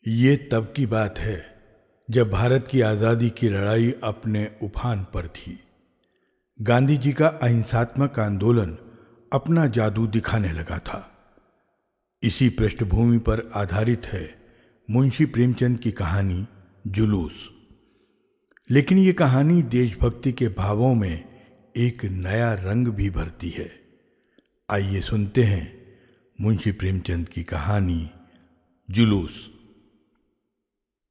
ये तब की बात है जब भारत की आज़ादी की लड़ाई अपने उफान पर थी। गांधी जी का अहिंसात्मक आंदोलन अपना जादू दिखाने लगा था। इसी पृष्ठभूमि पर आधारित है मुंशी प्रेमचंद की कहानी जुलूस। लेकिन ये कहानी देशभक्ति के भावों में एक नया रंग भी भरती है। आइए सुनते हैं मुंशी प्रेमचंद की कहानी जुलूस।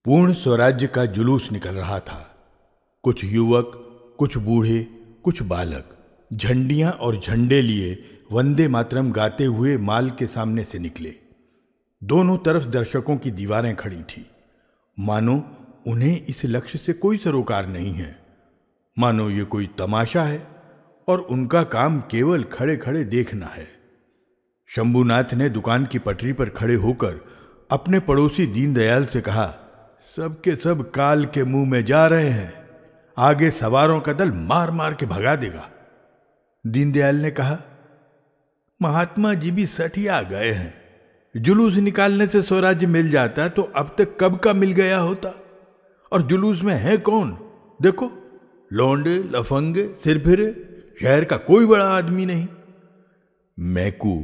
पूर्ण स्वराज्य का जुलूस निकल रहा था। कुछ युवक, कुछ बूढ़े, कुछ बालक झंडियां और झंडे लिए वंदे मातरम गाते हुए माल के सामने से निकले। दोनों तरफ दर्शकों की दीवारें खड़ी थी, मानो उन्हें इस लक्ष्य से कोई सरोकार नहीं है, मानो ये कोई तमाशा है और उनका काम केवल खड़े खड़े देखना है। शंभूनाथ ने दुकान की पटरी पर खड़े होकर अपने पड़ोसी दीनदयाल से कहा, सबके सब काल के मुंह में जा रहे हैं, आगे सवारों का दल मार मार के भगा देगा। दीनदयाल ने कहा, महात्मा जी भी सठिया गए हैं। जुलूस निकालने से स्वराज्य मिल जाता तो अब तक कब का मिल गया होता। और जुलूस में है कौन? देखो, लौंडे, लफंगे, सिरफिरे, शहर का कोई बड़ा आदमी नहीं। मैकू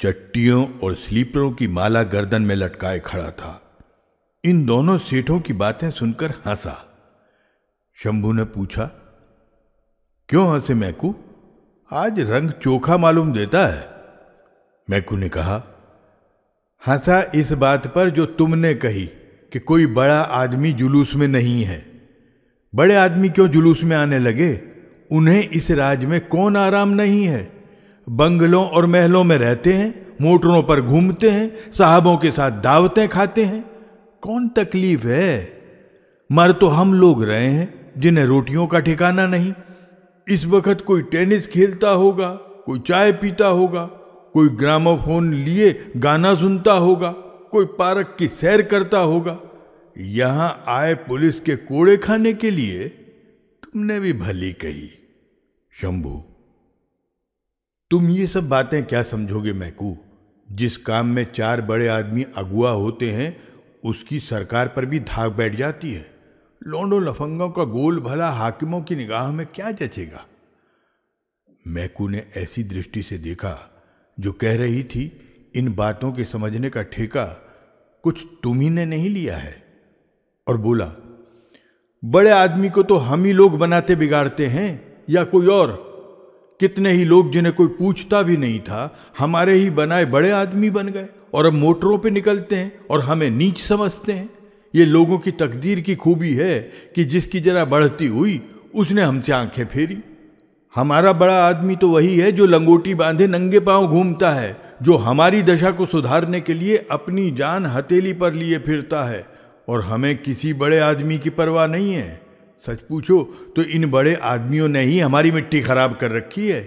चट्टियों और स्लीपरों की माला गर्दन में लटकाए खड़ा था। इन दोनों सेठों की बातें सुनकर हंसा। शंभू ने पूछा, क्यों हंसे मैकू? आज रंग चोखा मालूम देता है। मैकू ने कहा, हंसा इस बात पर जो तुमने कही कि कोई बड़ा आदमी जुलूस में नहीं है। बड़े आदमी क्यों जुलूस में आने लगे? उन्हें इस राज में कौन आराम नहीं है। बंगलों और महलों में रहते हैं, मोटरों पर घूमते हैं, साहबों के साथ दावतें खाते हैं। कौन तकलीफ है? मर तो हम लोग रहे हैं जिन्हें रोटियों का ठिकाना नहीं। इस वक्त कोई टेनिस खेलता होगा, कोई चाय पीता होगा, कोई ग्रामोफोन लिए गाना सुनता होगा, कोई पार्क की सैर करता होगा। यहां आए पुलिस के कोड़े खाने के लिए। तुमने भी भली कही शंभू। तुम ये सब बातें क्या समझोगे मैकू? जिस काम में चार बड़े आदमी अगुआ होते हैं उसकी सरकार पर भी धाक बैठ जाती है। लौंडों लफंगों का गोल भला हाकिमों की निगाह में क्या जचेगा? मैकू ने ऐसी दृष्टि से देखा जो कह रही थी, इन बातों के समझने का ठेका कुछ तुम ही ने नहीं लिया है, और बोला, बड़े आदमी को तो हम ही लोग बनाते बिगाड़ते हैं या कोई और? कितने ही लोग जिन्हें कोई पूछता भी नहीं था हमारे ही बनाए बड़े आदमी बन गए और अब मोटरों पे निकलते हैं और हमें नीच समझते हैं। ये लोगों की तकदीर की खूबी है कि जिसकी जरा बढ़ती हुई उसने हमसे आंखें फेरी। हमारा बड़ा आदमी तो वही है जो लंगोटी बांधे नंगे पांव घूमता है, जो हमारी दशा को सुधारने के लिए अपनी जान हथेली पर लिए फिरता है, और हमें किसी बड़े आदमी की परवाह नहीं है। सच पूछो तो इन बड़े आदमियों ने ही हमारी मिट्टी खराब कर रखी है।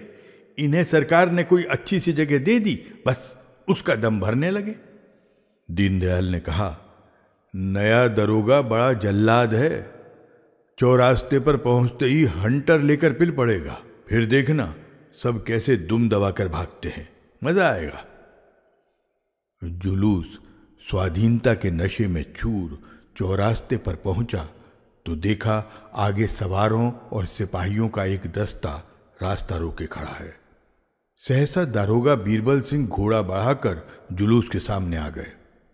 इन्हें सरकार ने कोई अच्छी सी जगह दे दी, बस उसका दम भरने लगे। दीनदयाल ने कहा, नया दरोगा बड़ा जल्लाद है। चौरास्ते पर पहुंचते ही हंटर लेकर पिल पड़ेगा, फिर देखना सब कैसे दुम दबाकर भागते हैं, मजा आएगा। जुलूस स्वाधीनता के नशे में चूर चौरास्ते पर पहुंचा तो देखा आगे सवारों और सिपाहियों का एक दस्ता रास्ता रोके खड़ा है। सहसा दारोगा बीरबल सिंह घोड़ा बढ़ाकर जुलूस के सामने आ गए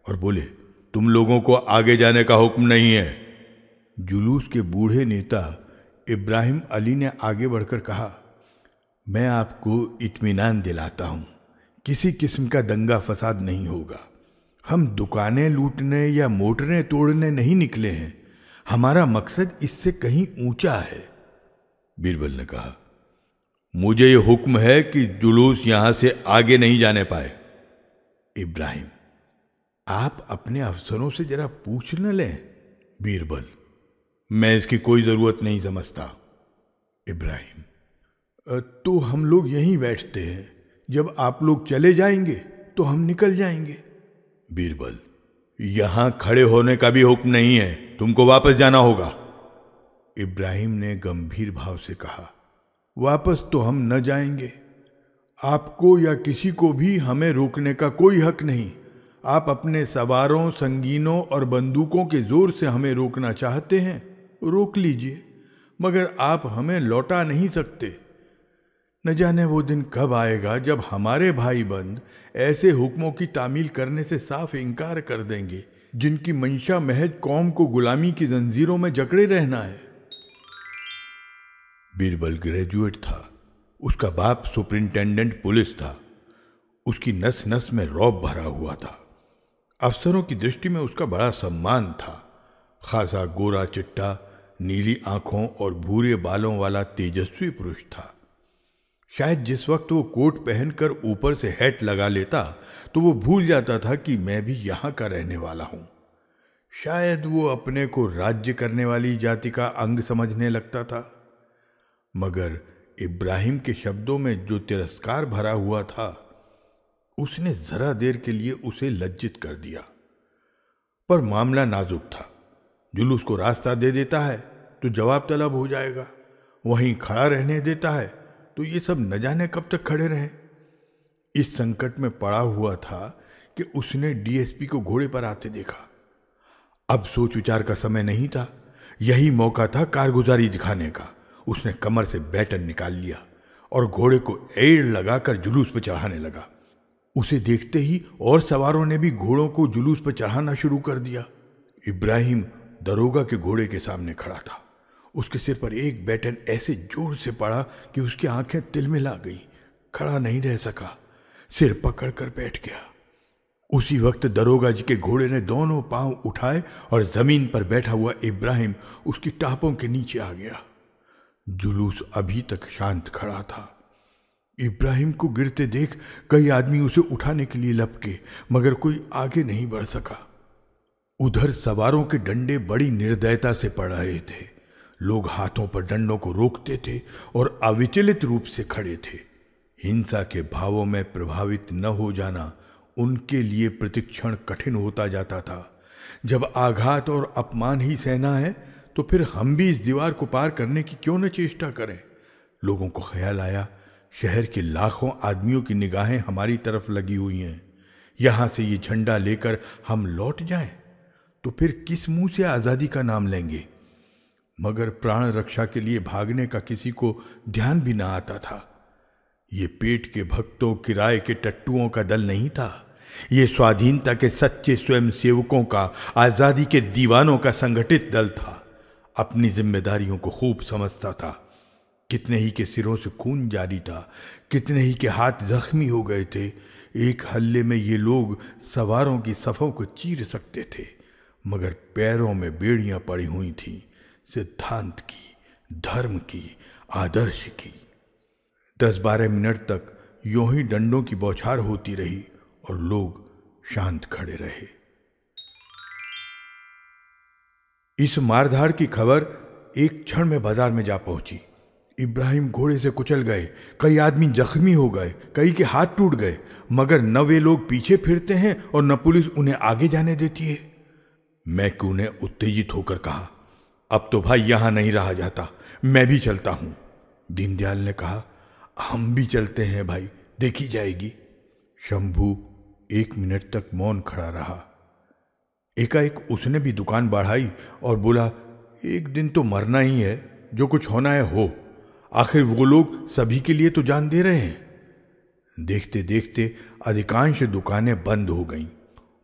और बोले, तुम लोगों को आगे जाने का हुक्म नहीं है। जुलूस के बूढ़े नेता इब्राहिम अली ने आगे बढ़कर कहा, मैं आपको इत्मीनान दिलाता हूं, किसी किस्म का दंगा फसाद नहीं होगा। हम दुकानें लूटने या मोटरें तोड़ने नहीं निकले हैं, हमारा मकसद इससे कहीं ऊंचा है। बीरबल ने कहा, मुझे यह हुक्म है कि जुलूस यहां से आगे नहीं जाने पाए। इब्राहिम, आप अपने अफसरों से जरा पूछ न लें। बीरबल, मैं इसकी कोई जरूरत नहीं समझता। इब्राहिम, तो हम लोग यहीं बैठते हैं, जब आप लोग चले जाएंगे तो हम निकल जाएंगे। बीरबल, यहां खड़े होने का भी हुक्म नहीं है, तुमको वापस जाना होगा। इब्राहिम ने गंभीर भाव से कहा, वापस तो हम न जाएंगे। आपको या किसी को भी हमें रोकने का कोई हक नहीं। आप अपने सवारों, संगीनों और बंदूकों के जोर से हमें रोकना चाहते हैं, रोक लीजिए, मगर आप हमें लौटा नहीं सकते। न जाने वो दिन कब आएगा जब हमारे भाई बंद ऐसे हुक्मों की तामील करने से साफ इनकार कर देंगे जिनकी मंशा महज कौम को गुलामी की जंजीरों में जकड़े रहना है। बीरबल ग्रेजुएट था, उसका बाप सुपरिंटेंडेंट पुलिस था, उसकी नस नस में रौब भरा हुआ था। अफसरों की दृष्टि में उसका बड़ा सम्मान था। खासा गोरा चिट्टा, नीली आंखों और भूरे बालों वाला तेजस्वी पुरुष था। शायद जिस वक्त वो कोट पहनकर ऊपर से हैट लगा लेता तो वो भूल जाता था कि मैं भी यहाँ का रहने वाला हूँ। शायद वो अपने को राज्य करने वाली जाति का अंग समझने लगता था। मगर इब्राहिम के शब्दों में जो तिरस्कार भरा हुआ था, उसने जरा देर के लिए उसे लज्जित कर दिया। पर मामला नाजुक था। जुलूस को रास्ता दे देता है तो जवाब तलब हो जाएगा, वहीं खड़ा रहने देता है तो ये सब न जाने कब तक खड़े रहें। इस संकट में पड़ा हुआ था कि उसने डीएसपी को घोड़े पर आते देखा। अब सोच विचार का समय नहीं था, यही मौका था कारगुजारी दिखाने का। उसने कमर से बैटन निकाल लिया और घोड़े को एड़ लगाकर जुलूस पर चढ़ाने लगा। उसे देखते ही और सवारों ने भी घोड़ों को जुलूस पर चढ़ाना शुरू कर दिया। इब्राहिम दरोगा के घोड़े के सामने खड़ा था। उसके सिर पर एक बैटन ऐसे जोर से पड़ा कि उसकी आंखें तिलमिला गईं। खड़ा नहीं रह सका, सिर पकड़कर बैठ गया। उसी वक्त दरोगा जी के घोड़े ने दोनों पांव उठाए और जमीन पर बैठा हुआ इब्राहिम उसकी टापों के नीचे आ गया। जुलूस अभी तक शांत खड़ा था। इब्राहिम को गिरते देख कई आदमी उसे उठाने के लिए लपके, मगर कोई आगे नहीं बढ़ सका। उधर सवारों के डंडे बड़ी निर्दयता से पड़ रहे थे। लोग हाथों पर डंडों को रोकते थे और अविचलित रूप से खड़े थे। हिंसा के भावों में प्रभावित न हो जाना उनके लिए प्रतिक्षण कठिन होता जाता था। जब आघात और अपमान ही सहना है तो फिर हम भी इस दीवार को पार करने की क्यों न चेष्टा करें। लोगों को ख्याल आया, शहर के लाखों आदमियों की निगाहें हमारी तरफ लगी हुई हैं। यहां से ये झंडा लेकर हम लौट जाएं तो फिर किस मुंह से आजादी का नाम लेंगे। मगर प्राण रक्षा के लिए भागने का किसी को ध्यान भी ना आता था। ये पेट के भक्तों, किराए के टट्टुओं का दल नहीं था। ये स्वाधीनता के सच्चे स्वयं सेवकों का, आजादी के दीवानों का संगठित दल था। अपनी जिम्मेदारियों को खूब समझता था। कितने ही के सिरों से खून जारी था, कितने ही के हाथ जख्मी हो गए थे। एक हल्ले में ये लोग सवारों की सफों को चीर सकते थे, मगर पैरों में बेड़ियां पड़ी हुई थीं, सिद्धांत की, धर्म की, आदर्श की। 10-12 मिनट तक यूं ही डंडों की बौछार होती रही और लोग शांत खड़े रहे। इस मारधाड़ की खबर एक क्षण में बाजार में जा पहुंची। इब्राहिम घोड़े से कुचल गए, कई आदमी जख्मी हो गए, कई के हाथ टूट गए, मगर न वे लोग पीछे फिरते हैं और न पुलिस उन्हें आगे जाने देती है। मैक्यू ने उत्तेजित होकर कहा, अब तो भाई यहां नहीं रहा जाता, मैं भी चलता हूं। दीनदयाल ने कहा, हम भी चलते हैं भाई, देखी जाएगी। शंभू 1 मिनट तक मौन खड़ा रहा। एकाएक उसने भी दुकान बढ़ाई और बोला, एक दिन तो मरना ही है, जो कुछ होना है हो। आखिर वो लोग सभी के लिए तो जान दे रहे हैं। देखते देखते अधिकांश दुकानें बंद हो गईं।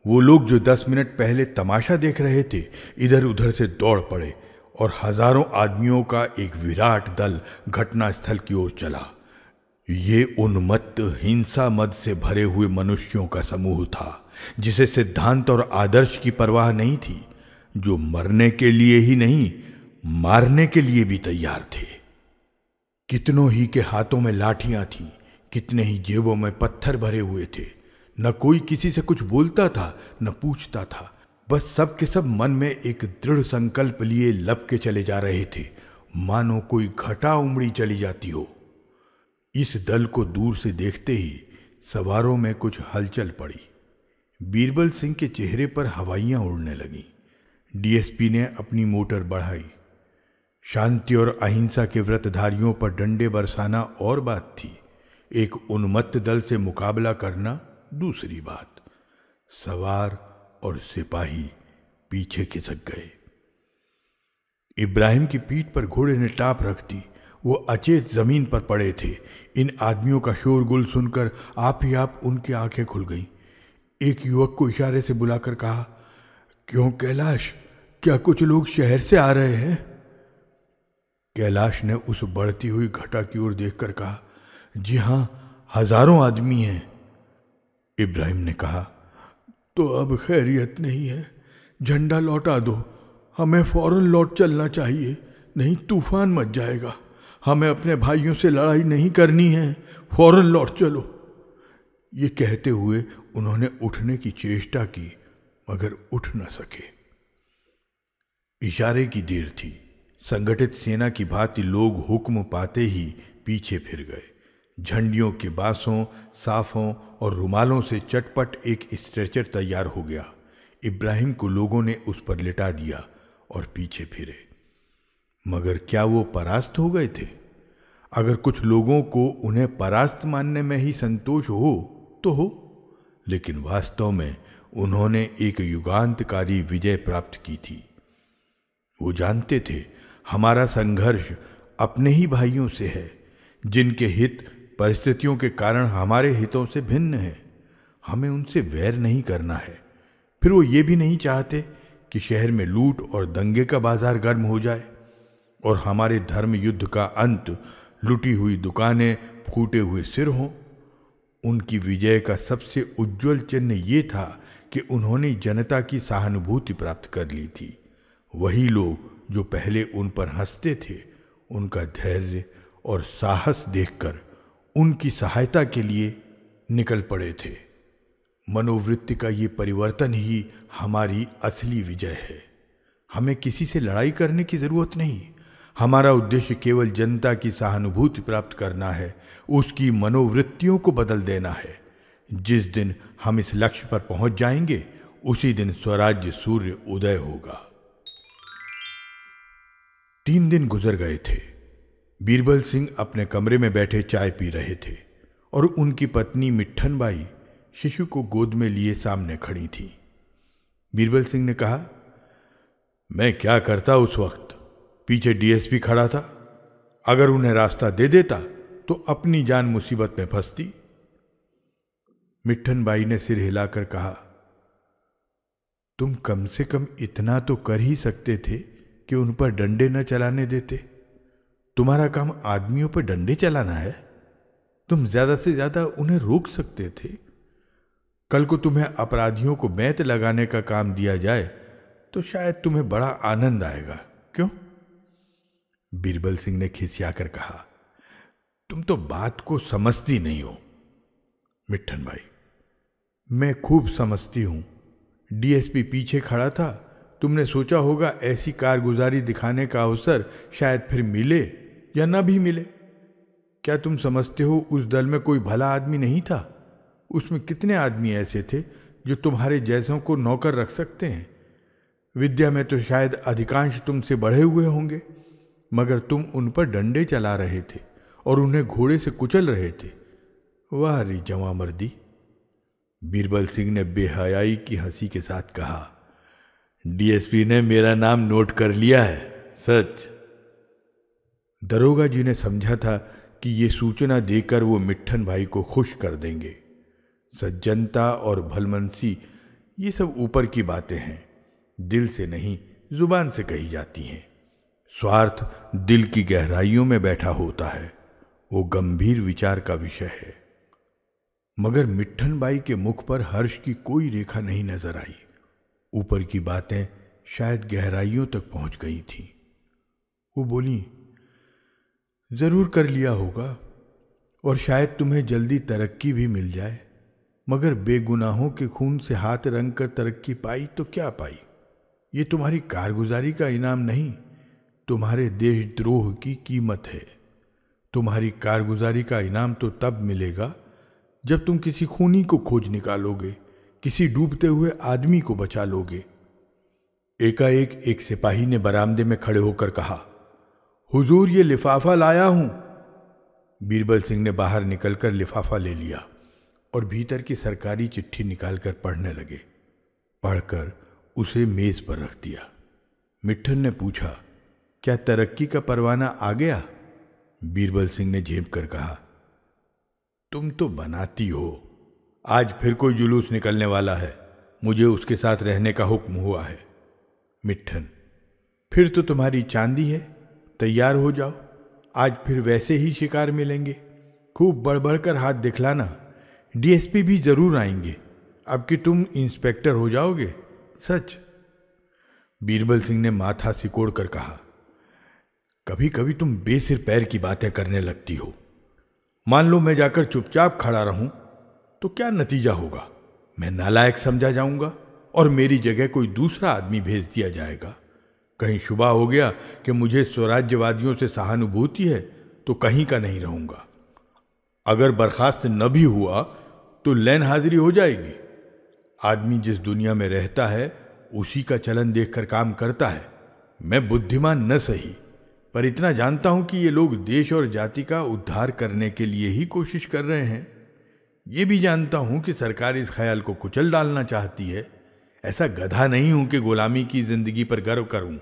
वो लोग जो 10 मिनट पहले तमाशा देख रहे थे, इधर उधर से दौड़ पड़े और हजारों आदमियों का एक विराट दल घटनास्थल की ओर चला। ये उन्मत्त, हिंसा मद से भरे हुए मनुष्यों का समूह था, जिसे सिद्धांत और आदर्श की परवाह नहीं थी, जो मरने के लिए ही नहीं, मारने के लिए भी तैयार थे। कितनों ही के हाथों में लाठियां थीं, कितने ही जेबों में पत्थर भरे हुए थे। न कोई किसी से कुछ बोलता था, न पूछता था। बस सब के सब मन में एक दृढ़ संकल्प लिए लब के चले जा रहे थे, मानो कोई घटा उमड़ी चली जाती हो। इस दल को दूर से देखते ही सवारों में कुछ हलचल पड़ी। बीरबल सिंह के चेहरे पर हवाइयां उड़ने लगीं। डीएसपी ने अपनी मोटर बढ़ाई। शांति और अहिंसा के व्रतधारियों पर डंडे बरसाना और बात थी, एक उन्मत्त दल से मुकाबला करना दूसरी बात। सवार और सिपाही पीछे खिसक गए। इब्राहिम की पीठ पर घोड़े ने टाप रख दी। वो अचेत जमीन पर पड़े थे। इन आदमियों का शोरगुल सुनकर आप ही आप उनकी आंखें खुल गईं। एक युवक को इशारे से बुलाकर कहा, क्यों कैलाश, क्या कुछ लोग शहर से आ रहे हैं? कैलाश ने उस बढ़ती हुई घटा की ओर देखकर कहा, जी हां, हजारों आदमी हैं। इब्राहिम ने कहा, तो अब खैरियत नहीं है, झंडा लौटा दो, हमें फौरन लौट चलना चाहिए, नहीं तूफान मच जाएगा। हमें अपने भाइयों से लड़ाई नहीं करनी है, फौरन लौट चलो। ये कहते हुए उन्होंने उठने की चेष्टा की, मगर उठ न सके। इशारे की देर थी। संगठित सेना की भांति लोग हुक्म पाते ही पीछे फिर गए। झंडियों के बांसों, साफों और रुमालों से चटपट एक स्ट्रेचर तैयार हो गया। इब्राहिम को लोगों ने उस पर लिटा दिया और पीछे फिरे। मगर क्या वो परास्त हो गए थे? अगर कुछ लोगों को उन्हें परास्त मानने में ही संतोष हो तो हो, लेकिन वास्तव में उन्होंने एक युगांतकारी विजय प्राप्त की थी। वो जानते थे हमारा संघर्ष अपने ही भाइयों से है, जिनके हित परिस्थितियों के कारण हमारे हितों से भिन्न है। हमें उनसे वैर नहीं करना है। फिर वो ये भी नहीं चाहते कि शहर में लूट और दंगे का बाजार गर्म हो जाए और हमारे धर्म युद्ध का अंत लुटी हुई दुकानें, फूटे हुए सिर हों। उनकी विजय का सबसे उज्जवल चिन्ह ये था कि उन्होंने जनता की सहानुभूति प्राप्त कर ली थी। वही लोग जो पहले उन पर हंसते थे, उनका धैर्य और साहस देखकर उनकी सहायता के लिए निकल पड़े थे। मनोवृत्ति का ये परिवर्तन ही हमारी असली विजय है। हमें किसी से लड़ाई करने की जरूरत नहीं। हमारा उद्देश्य केवल जनता की सहानुभूति प्राप्त करना है, उसकी मनोवृत्तियों को बदल देना है। जिस दिन हम इस लक्ष्य पर पहुंच जाएंगे, उसी दिन स्वराज्य सूर्य उदय होगा। 3 दिन गुजर गए थे। बीरबल सिंह अपने कमरे में बैठे चाय पी रहे थे और उनकी पत्नी मिट्ठन बाई शिशु को गोद में लिए सामने खड़ी थी। बीरबल सिंह ने कहा, मैं क्या करता उस वक्त? पीछे डीएसपी खड़ा था। अगर उन्हें रास्ता दे देता तो अपनी जान मुसीबत में फंसती। मिट्ठन बाई ने सिर हिलाकर कहा, तुम कम से कम इतना तो कर ही सकते थे कि उन पर डंडे न चलाने देते। तुम्हारा काम आदमियों पर डंडे चलाना है? तुम ज्यादा से ज्यादा उन्हें रोक सकते थे। कल को तुम्हें अपराधियों को बैंत लगाने का काम दिया जाए तो शायद तुम्हें बड़ा आनंद आएगा, क्यों? बीरबल सिंह ने खिसियाकर कहा, तुम तो बात को समझती नहीं हो। मिट्ठन भाई, मैं खूब समझती हूं। डीएसपी पीछे खड़ा था। तुमने सोचा होगा ऐसी कारगुजारी दिखाने का अवसर शायद फिर मिले या न भी मिले। क्या तुम समझते हो उस दल में कोई भला आदमी नहीं था? उसमें कितने आदमी ऐसे थे जो तुम्हारे जैसों को नौकर रख सकते हैं? विद्या में तो शायद अधिकांश तुमसे बढ़े हुए होंगे, मगर तुम उन पर डंडे चला रहे थे और उन्हें घोड़े से कुचल रहे थे। वाह री जवां मर्दी! बीरबल सिंह ने बेहयाई की हंसी के साथ कहा, डीएसपी ने मेरा नाम नोट कर लिया है, सच। दरोगा जी ने समझा था कि ये सूचना देकर वो मिट्ठन भाई को खुश कर देंगे। सज्जनता और भलमनसी ये सब ऊपर की बातें हैं, दिल से नहीं जुबान से कही जाती हैं। स्वार्थ दिल की गहराइयों में बैठा होता है, वो गंभीर विचार का विषय है। मगर मिट्ठन बाई के मुख पर हर्ष की कोई रेखा नहीं नजर आई। ऊपर की बातें शायद गहराइयों तक पहुंच गई थीं। वो बोली, जरूर कर लिया होगा और शायद तुम्हें जल्दी तरक्की भी मिल जाए, मगर बेगुनाहों के खून से हाथ रंग कर तरक्की पाई तो क्या पाई? ये तुम्हारी कारगुजारी का इनाम नहीं, तुम्हारे देशद्रोह की कीमत है। तुम्हारी कारगुजारी का इनाम तो तब मिलेगा जब तुम किसी खूनी को खोज निकालोगे, किसी डूबते हुए आदमी को बचा लोगे। एकाएक एक सिपाही ने बरामदे में खड़े होकर कहा, हुजूर, ये लिफाफा लाया हूं। बीरबल सिंह ने बाहर निकलकर लिफाफा ले लिया और भीतर की सरकारी चिट्ठी निकालकर पढ़ने लगे। पढ़कर उसे मेज पर रख दिया। मिट्ठन ने पूछा, क्या तरक्की का परवाना आ गया? बीरबल सिंह ने झेप कर कहा, तुम तो बनाती हो। आज फिर कोई जुलूस निकलने वाला है, मुझे उसके साथ रहने का हुक्म हुआ है। मिट्ठन, फिर तो तुम्हारी चांदी है, तैयार हो जाओ, आज फिर वैसे ही शिकार मिलेंगे। खूब बढ़ कर हाथ दिखलाना, डीएसपी भी जरूर आएंगे। अब कि तुम इंस्पेक्टर हो जाओगे, सच। बीरबल सिंह ने माथा सिकोड़ कर कहा, कभी कभी तुम बेसिर पैर की बातें करने लगती हो। मान लो मैं जाकर चुपचाप खड़ा रहूं तो क्या नतीजा होगा? मैं नालायक समझा जाऊंगा और मेरी जगह कोई दूसरा आदमी भेज दिया जाएगा। कहीं शुबा हो गया कि मुझे स्वराज्यवादियों से सहानुभूति है तो कहीं का नहीं रहूंगा। अगर बर्खास्त न भी हुआ तो लैन हाजिरी हो जाएगी। आदमी जिस दुनिया में रहता है उसी का चलन देखकर काम करता है। मैं बुद्धिमान न सही, पर इतना जानता हूं कि ये लोग देश और जाति का उद्धार करने के लिए ही कोशिश कर रहे हैं। ये भी जानता हूं कि सरकार इस ख्याल को कुचल डालना चाहती है। ऐसा गधा नहीं हूं कि गुलामी की जिंदगी पर गर्व करूं,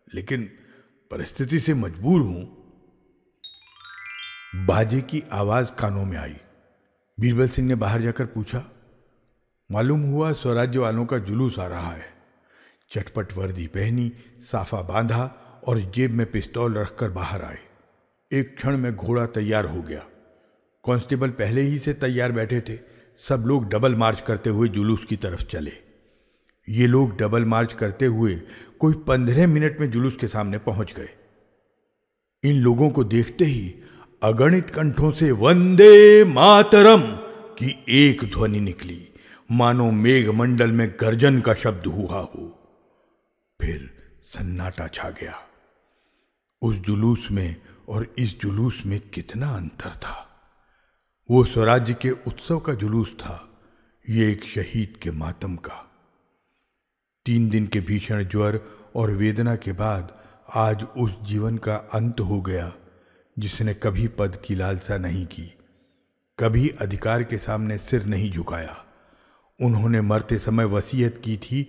लेकिन परिस्थिति से मजबूर हूं। बाजे की आवाज कानों में आई। बीरबल सिंह ने बाहर जाकर पूछा, मालूम हुआ स्वराज्य वालों का जुलूस आ रहा है। चटपट वर्दी पहनी, साफा बांधा और जेब में पिस्तौल रखकर बाहर आए। एक क्षण में घोड़ा तैयार हो गया। कांस्टेबल पहले ही से तैयार बैठे थे। सब लोग डबल मार्च करते हुए जुलूस की तरफ चले। ये लोग डबल मार्च करते हुए कोई 15 मिनट में जुलूस के सामने पहुंच गए। इन लोगों को देखते ही अगणित कंठों से वंदे मातरम की एक ध्वनि निकली, मानो मेघमंडल में गर्जन का शब्द हुआ हो। फिर सन्नाटा छा गया। उस जुलूस में और इस जुलूस में कितना अंतर था। वो स्वराज्य के उत्सव का जुलूस था, ये एक शहीद के मातम का। 3 दिन के भीषण ज्वर और वेदना के बाद आज उस जीवन का अंत हो गया जिसने कभी पद की लालसा नहीं की, कभी अधिकार के सामने सिर नहीं झुकाया। उन्होंने मरते समय वसीयत की थी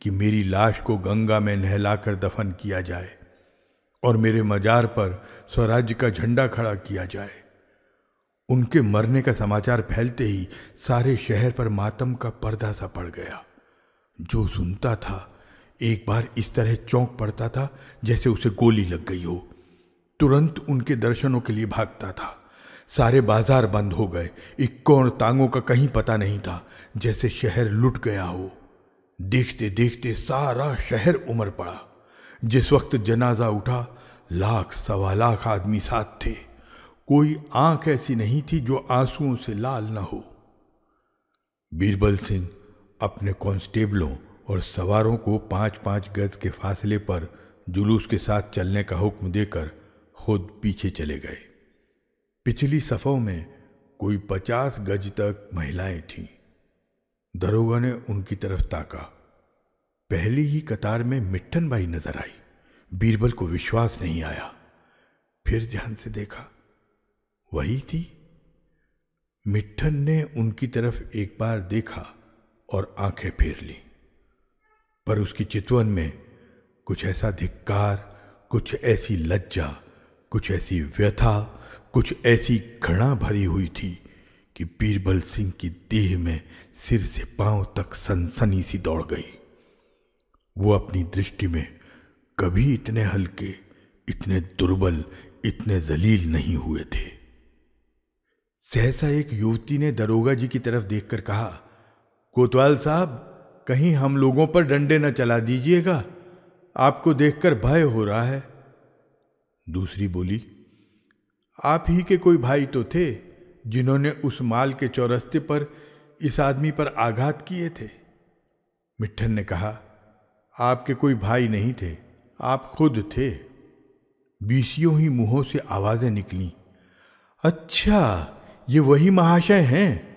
कि मेरी लाश को गंगा में नहलाकर दफन किया जाए और मेरे मजार पर स्वराज्य का झंडा खड़ा किया जाए। उनके मरने का समाचार फैलते ही सारे शहर पर मातम का पर्दा सा पड़ गया। जो सुनता था एक बार इस तरह चौंक पड़ता था जैसे उसे गोली लग गई हो। तुरंत उनके दर्शनों के लिए भागता था। सारे बाजार बंद हो गए। इक्कों और तांगों का कहीं पता नहीं था, जैसे शहर लुट गया हो। देखते देखते सारा शहर उमड़ पड़ा। जिस वक्त जनाजा उठा, 1,00,000 सवा लाख आदमी साथ थे। कोई आंख ऐसी नहीं थी जो आंसुओं से लाल न हो। बीरबल सिंह अपने कांस्टेबलों और सवारों को 5-5 गज के फासले पर जुलूस के साथ चलने का हुक्म देकर खुद पीछे चले गए। पिछली सफों में कोई 50 गज तक महिलाएं थीं। दरोगा ने उनकी तरफ ताका। पहली ही कतार में मिट्ठन बाई नजर आई। बीरबल को विश्वास नहीं आया। फिर ध्यान से देखा, वही थी। मिट्ठन ने उनकी तरफ एक बार देखा और आंखें फेर ली, पर उसकी चितवन में कुछ ऐसा धिक्कार, कुछ ऐसी लज्जा, कुछ ऐसी व्यथा, कुछ ऐसी घृणा भरी हुई थी कि बीरबल सिंह की देह में सिर से पांव तक सनसनी सी दौड़ गई। वो अपनी दृष्टि में कभी इतने हल्के, इतने दुर्बल, इतने जलील नहीं हुए थे। सहसा एक युवती ने दरोगा जी की तरफ देखकर कहा, कोतवाल साहब, कहीं हम लोगों पर डंडे न चला दीजिएगा, आपको देखकर भय हो रहा है। दूसरी बोली, आप ही के कोई भाई तो थे जिन्होंने उस माल के चौरस्ते पर इस आदमी पर आघात किए थे। मिट्ठन ने कहा, आपके कोई भाई नहीं थे, आप खुद थे। बीसियों ही मुंहों से आवाजें निकली, अच्छा ये वही महाशय हैं।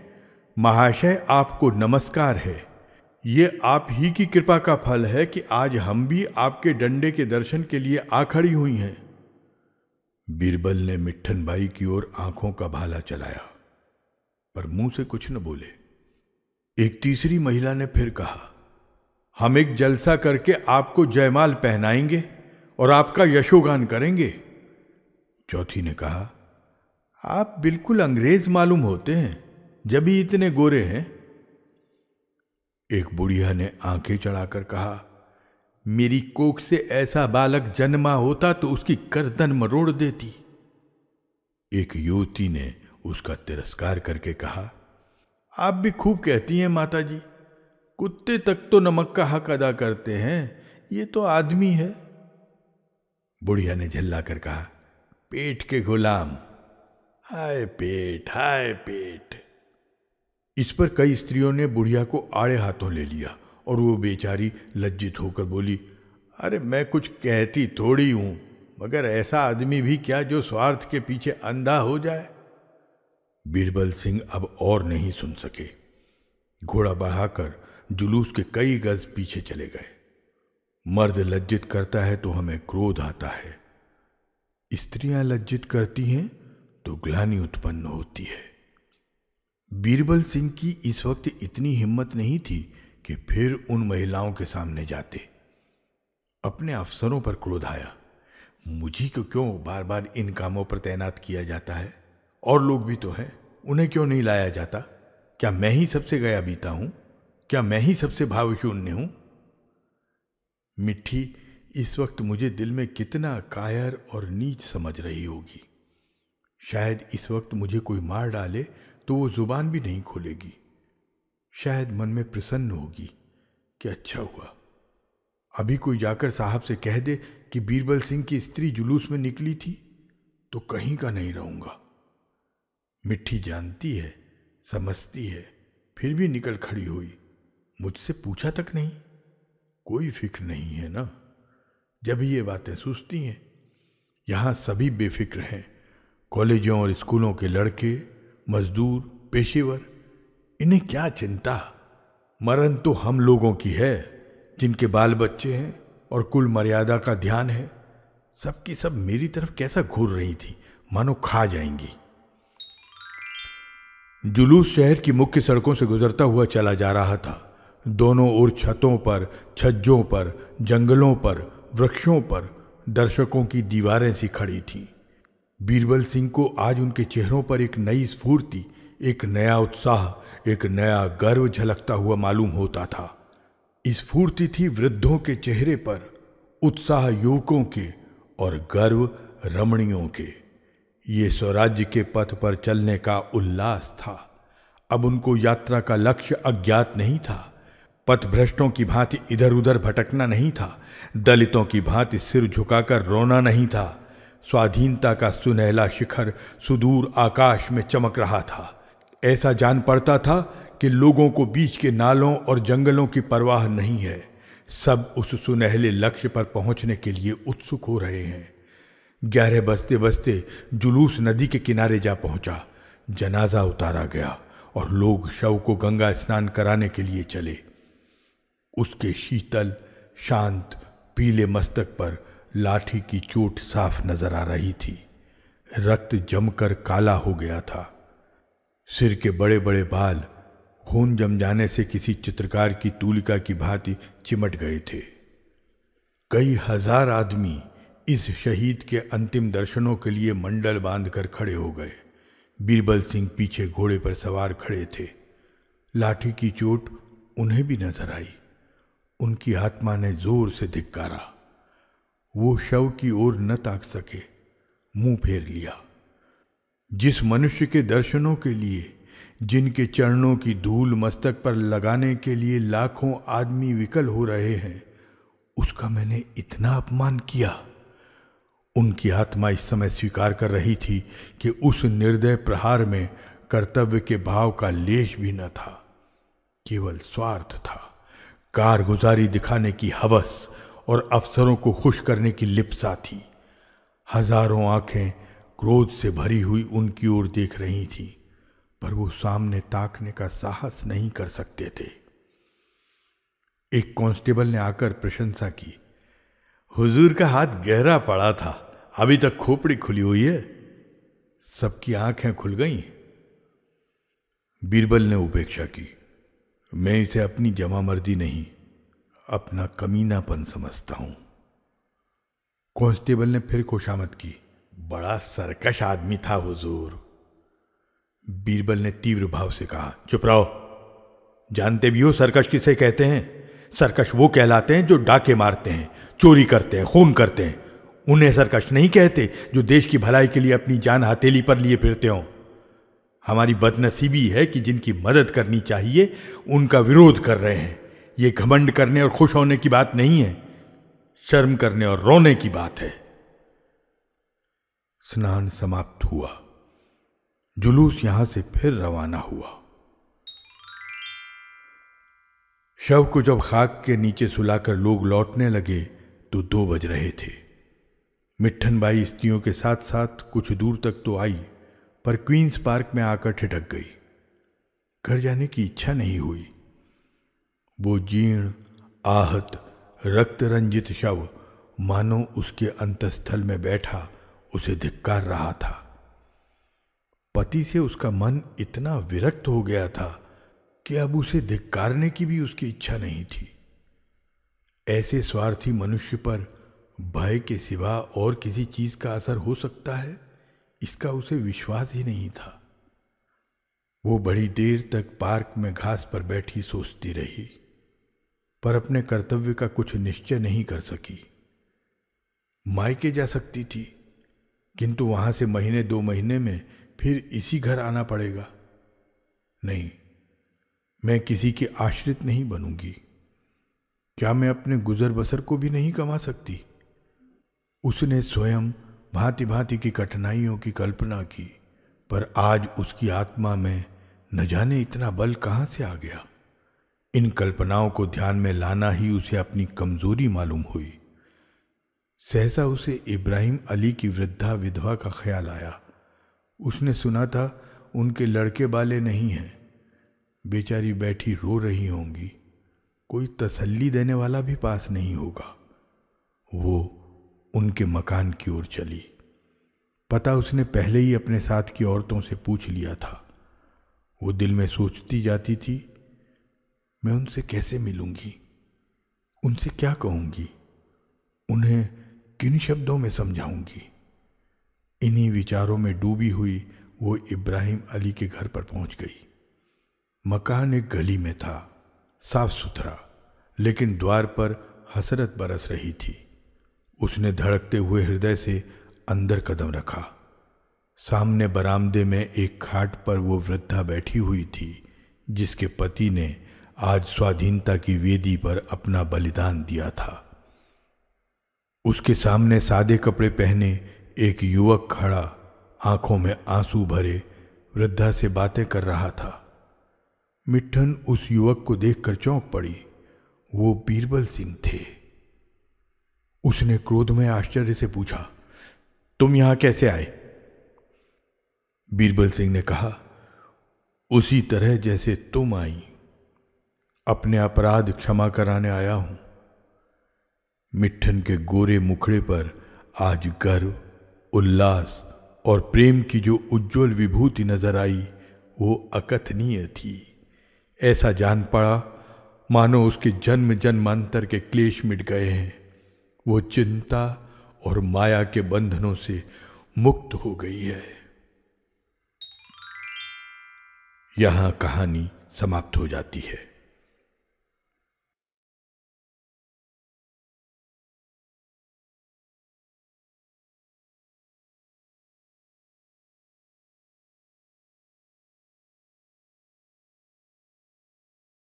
महाशय, आपको नमस्कार है। ये आप ही की कृपा का फल है कि आज हम भी आपके डंडे के दर्शन के लिए आ खड़ी हुई हैं। बीरबल ने मिट्ठन बाई की ओर आंखों का भाला चलाया। पर मुंह से कुछ न बोले। एक तीसरी महिला ने फिर कहा, हम एक जलसा करके आपको जयमाल पहनाएंगे और आपका यशोगान करेंगे। चौथी ने कहा, आप बिल्कुल अंग्रेज मालूम होते हैं, जब ही इतने गोरे हैं। एक बुढ़िया ने आंखें चढ़ाकर कहा, मेरी कोख से ऐसा बालक जन्मा होता तो उसकी गर्दन मरोड़ देती। एक युवती ने उसका तिरस्कार करके कहा, आप भी खूब कहती हैं माता जी, कुत्ते तक तो नमक का हक अदा करते हैं, ये तो आदमी है। बुढ़िया ने झल्लाकर कहा, पेट के गुलाम, हाय पेट, हाय पेट। इस पर कई स्त्रियों ने बुढ़िया को आड़े हाथों ले लिया और वो बेचारी लज्जित होकर बोली, अरे मैं कुछ कहती थोड़ी हूं, मगर ऐसा आदमी भी क्या जो स्वार्थ के पीछे अंधा हो जाए। बीरबल सिंह अब और नहीं सुन सके। घोड़ा बढ़ाकर जुलूस के कई गज पीछे चले गए। मर्द लज्जित करता है तो हमें क्रोध आता है, स्त्रियां लज्जित करती हैं तो ग्लानि उत्पन्न होती है। बीरबल सिंह की इस वक्त इतनी हिम्मत नहीं थी कि फिर उन महिलाओं के सामने जाते। अपने अफसरों पर क्रोध आया, मुझी को क्यों बार बार इन कामों पर तैनात किया जाता है? और लोग भी तो हैं, उन्हें क्यों नहीं लाया जाता? क्या मैं ही सबसे गया बीता हूं? क्या मैं ही सबसे भावशून्य हूं? मिट्टी इस वक्त मुझे दिल में कितना कायर और नीच समझ रही होगी। शायद इस वक्त मुझे कोई मार डाले तो वो जुबान भी नहीं खोलेगी। शायद मन में प्रसन्न होगी कि अच्छा हुआ, अभी कोई जाकर साहब से कह दे कि बीरबल सिंह की स्त्री जुलूस में निकली थी तो कहीं का नहीं रहूंगा। मिट्टी जानती है, समझती है, फिर भी निकल खड़ी हुई, मुझसे पूछा तक नहीं। कोई फिक्र नहीं है ना। जब ये बातें सोचती हैं, यहां सभी बेफिक्र हैं। कॉलेजों और स्कूलों के लड़के, मजदूर, पेशेवर, इन्हें क्या चिंता? मरण तो हम लोगों की है, जिनके बाल बच्चे हैं और कुल मर्यादा का ध्यान है। सबकी सब मेरी तरफ कैसा घूर रही थी, मानो खा जाएंगी। जुलूस शहर की मुख्य सड़कों से गुजरता हुआ चला जा रहा था। दोनों ओर छतों पर, छज्जों पर, जंगलों पर, वृक्षों पर दर्शकों की दीवारें सी खड़ी थीं। बीरबल सिंह को आज उनके चेहरों पर एक नई स्फूर्ति, एक नया उत्साह, एक नया गर्व झलकता हुआ मालूम होता था। स्फूर्ति थी वृद्धों के चेहरे पर, उत्साह युवकों के और गर्व रमणियों के। ये स्वराज्य के पथ पर चलने का उल्लास था। अब उनको यात्रा का लक्ष्य अज्ञात नहीं था। पथभ्रष्टों की भांति इधर उधर भटकना नहीं था। दलितों की भांति सिर झुकाकर रोना नहीं था। स्वाधीनता का सुनहला शिखर सुदूर आकाश में चमक रहा था। ऐसा जान पड़ता था कि लोगों को बीच के नालों और जंगलों की परवाह नहीं है। सब उस सुनहले लक्ष्य पर पहुंचने के लिए उत्सुक हो रहे हैं। 11 बजते बजते जुलूस नदी के किनारे जा पहुंचा। जनाजा उतारा गया और लोग शव को गंगा स्नान कराने के लिए चले। उसके शीतल, शांत, पीले मस्तक पर लाठी की चोट साफ नजर आ रही थी। रक्त जमकर काला हो गया था। सिर के बड़े बड़े बाल खून जम जाने से किसी चित्रकार की तूलिका की भांति चिमट गए थे। कई हजार आदमी इस शहीद के अंतिम दर्शनों के लिए मंडल बांधकर खड़े हो गए। बीरबल सिंह पीछे घोड़े पर सवार खड़े थे। लाठी की चोट उन्हें भी नजर आई। उनकी आत्मा ने जोर से धिक्कारा। वो शव की ओर न ताक सके, मुंह फेर लिया। जिस मनुष्य के दर्शनों के लिए, जिनके चरणों की धूल मस्तक पर लगाने के लिए लाखों आदमी विकल हो रहे हैं, उसका मैंने इतना अपमान किया। उनकी आत्मा इस समय स्वीकार कर रही थी कि उस निर्दय प्रहार में कर्तव्य के भाव का लेश भी न था। केवल स्वार्थ था, कारगुजारी दिखाने की हवस और अफसरों को खुश करने की लिप्सा थी। हजारों आंखें क्रोध से भरी हुई उनकी ओर देख रही थीं, पर वो सामने ताकने का साहस नहीं कर सकते थे। एक कांस्टेबल ने आकर प्रशंसा की, हुजूर का हाथ गहरा पड़ा था, अभी तक खोपड़ी खुली हुई है। सबकी आंखें खुल गईं। बीरबल ने उपेक्षा की। मैं इसे अपनी जमामर्दी नहीं, अपना कमीनापन समझता हूं। कांस्टेबल ने फिर खुशामद की। बड़ा सरकश आदमी था हुजूर। बीरबल ने तीव्र भाव से कहा, चुप रहो। जानते भी हो सरकश किसे कहते हैं? सरकश वो कहलाते हैं जो डाके मारते हैं, चोरी करते हैं, खून करते हैं। उन्हें सरकश नहीं कहते जो देश की भलाई के लिए अपनी जान हथेली पर लिए फिरते हों। हमारी बदनसीबी है कि जिनकी मदद करनी चाहिए उनका विरोध कर रहे हैं। ये घमंड करने और खुश होने की बात नहीं है, शर्म करने और रोने की बात है। स्नान समाप्त हुआ। जुलूस यहां से फिर रवाना हुआ। शव को जब खाक के नीचे सुलाकर लोग लौटने लगे तो 2 बज रहे थे। मिट्ठन बाई स्त्रियों के साथ साथ कुछ दूर तक तो आई, पर क्वींस पार्क में आकर ठिठक गई। घर जाने की इच्छा नहीं हुई। वो जीर्ण, आहत, रक्त रंजित शव मानो उसके अंतस्थल में बैठा उसे धिक्कार रहा था। पति से उसका मन इतना विरक्त हो गया था कि अब उसे धिक्कारने की भी उसकी इच्छा नहीं थी। ऐसे स्वार्थी मनुष्य पर भय के सिवा और किसी चीज का असर हो सकता है, इसका उसे विश्वास ही नहीं था। वो बड़ी देर तक पार्क में घास पर बैठी सोचती रही, पर अपने कर्तव्य का कुछ निश्चय नहीं कर सकी। मायके जा सकती थी, किंतु वहां से महीने 2 महीने में फिर इसी घर आना पड़ेगा। नहीं, मैं किसी के आश्रित नहीं बनूंगी। क्या मैं अपने गुजर बसर को भी नहीं कमा सकती? उसने स्वयं भांति भांति की कठिनाइयों की कल्पना की, पर आज उसकी आत्मा में न जाने इतना बल कहां से आ गया। इन कल्पनाओं को ध्यान में लाना ही उसे अपनी कमजोरी मालूम हुई। सहसा उसे इब्राहिम अली की वृद्धा विधवा का ख्याल आया। उसने सुना था उनके लड़के बाले नहीं हैं, बेचारी बैठी रो रही होंगी, कोई तसल्ली देने वाला भी पास नहीं होगा। वो उनके मकान की ओर चली। पता उसने पहले ही अपने साथ की औरतों से पूछ लिया था। वो दिल में सोचती जाती थी, मैं उनसे कैसे मिलूंगी, उनसे क्या कहूंगी, उन्हें किन शब्दों में समझाऊंगी। इन्हीं विचारों में डूबी हुई वो इब्राहिम अली के घर पर पहुंच गई। मकान एक गली में था, साफ सुथरा, लेकिन द्वार पर हसरत बरस रही थी। उसने धड़कते हुए हृदय से अंदर कदम रखा। सामने बरामदे में एक खाट पर वो वृद्धा बैठी हुई थी, जिसके पति ने आज स्वाधीनता की वेदी पर अपना बलिदान दिया था। उसके सामने सादे कपड़े पहने एक युवक खड़ा, आंखों में आंसू भरे, वृद्धा से बातें कर रहा था। मिट्ठन उस युवक को देखकर चौंक पड़ी। वो बीरबल सिंह थे। उसने क्रोध में आश्चर्य से पूछा, तुम यहां कैसे आए? बीरबल सिंह ने कहा, उसी तरह जैसे तुम आई, अपने अपराध क्षमा कराने आया हूं। मिट्ठन के गोरे मुखड़े पर आज गर्व, उल्लास और प्रेम की जो उज्जवल विभूति नजर आई वो अकथनीय थी। ऐसा जान पड़ा मानो उसके जन्म जन्मांतर के क्लेश मिट गए हैं। वो चिंता और माया के बंधनों से मुक्त हो गई है। यहां कहानी समाप्त हो जाती है।